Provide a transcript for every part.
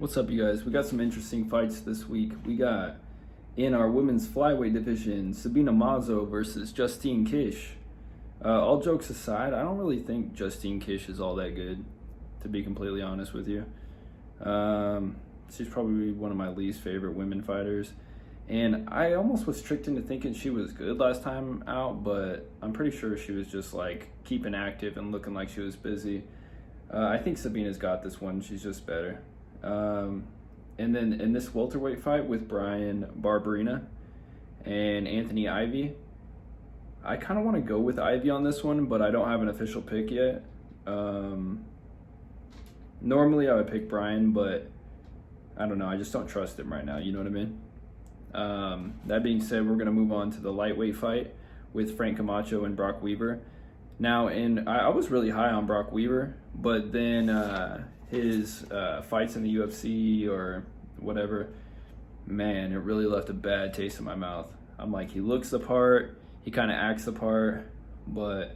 What's up, you guys? We got some interesting fights this week. We got, in our women's flyweight division, Sabina Mazo versus Justine Kish. All jokes aside, I don't really think Justine Kish is all that good, to be completely honest with you. She's probably one of my least favorite women fighters. And I almost was tricked into thinking she was good last time out, but I'm pretty sure she was just like keeping active and looking like she was busy. I think Sabina's got this one. She's just better. And then in this welterweight fight with Brian Barberena and Anthony Ivy, I kind of want to go with Ivy on this one, but I don't have an official pick yet. Normally I would pick Brian, but I don't know. I just don't trust him right now. You know what I mean? That being said, we're going to move on to the lightweight fight with Frank Camacho and Brock Weaver. Now, I was really high on Brock Weaver, but then his fights in the UFC or whatever, man, it really left a bad taste in my mouth. I'm like, he looks the part, he kind of acts the part, but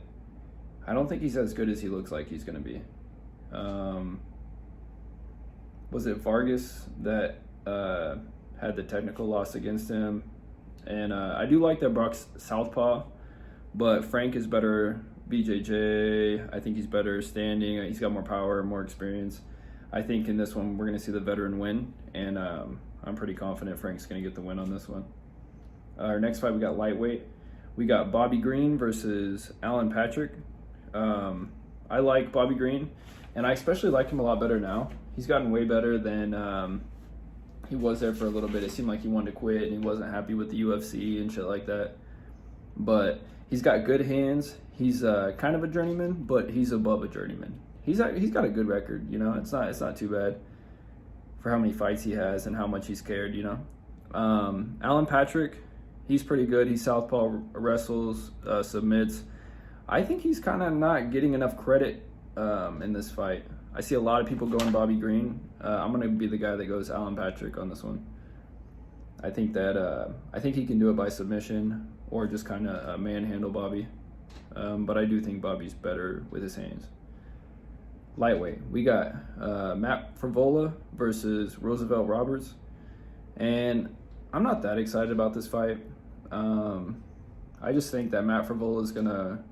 I don't think he's as good as he looks like he's going to be. Was it Vargas that had the technical loss against him? And I do like that Brock's southpaw, but Frank is better BJJ. I think he's better standing. He's got more power, more experience. I think in this one we're going to see the veteran win, and I'm pretty confident Frank's going to get the win on this one. Our next fight, we got lightweight. We got Bobby Green versus Alan Patrick. I like Bobby Green, and I especially like him a lot better now. He's gotten way better than he was there for a little bit. It seemed like he wanted to quit and he wasn't happy with the UFC and shit like that. But he's got good hands. He's kind of a journeyman, but he's above a journeyman. He's got a good record, you know. It's not too bad for how many fights he has and how much he's cared, you know. Alan Patrick, he's pretty good. He southpaw wrestles, submits. I think he's kind of not getting enough credit in this fight. I see a lot of people going Bobby Green. I'm gonna be the guy that goes Alan Patrick on this one. I think he can do it by submission or just kind of manhandle Bobby. But I do think Bobby's better with his hands. Lightweight, we got Matt Frevola versus Roosevelt Roberts, and I'm not that excited about this fight. I just think that Matt Frevola is gonna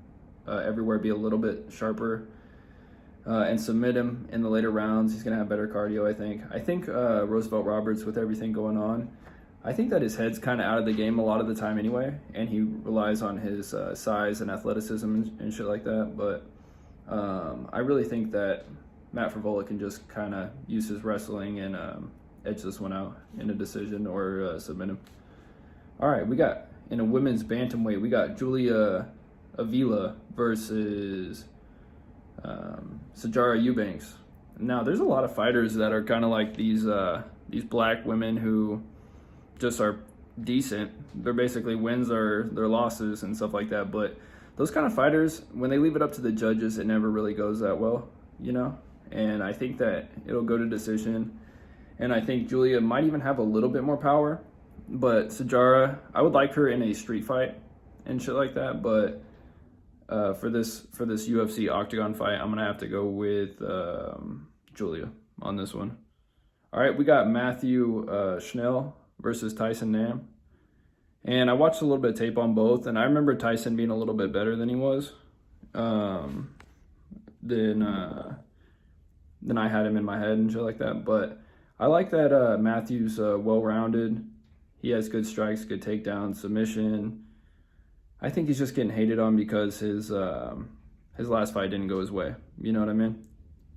everywhere be a little bit sharper and submit him in the later rounds. He's gonna have better cardio, I think Roosevelt Roberts, with everything going on, I think that his head's kind of out of the game a lot of the time anyway, and he relies on his size and athleticism and shit like that. But I really think that Matt Frevola can just kind of use his wrestling and edge this one out in a decision or submit him. All right, we got, in a women's bantamweight, we got Julia Avila versus Sijara Eubanks. Now, there's a lot of fighters that are kind of like these black women who just are decent. They're basically wins or their losses and stuff like that. But those kind of fighters, when they leave it up to the judges, it never really goes that well, you know? And I think that it'll go to decision. And I think Julia might even have a little bit more power. But Sijara, I would like her in a street fight and shit like that. But for this UFC octagon fight, I'm gonna have to go with Julia on this one. All right, we got Matthew Schnell versus Tyson Nam, and I watched a little bit of tape on both, and I remember Tyson being a little bit better than he was. Then I had him in my head and shit like that. But I like that Matthew's well-rounded. He has good strikes, good takedowns, submission. I think he's just getting hated on because his last fight didn't go his way. You know what I mean?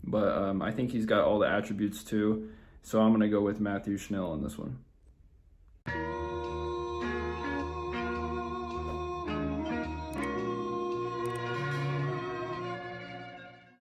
But I think he's got all the attributes too. So I'm going to go with Matthew Schnell on this one.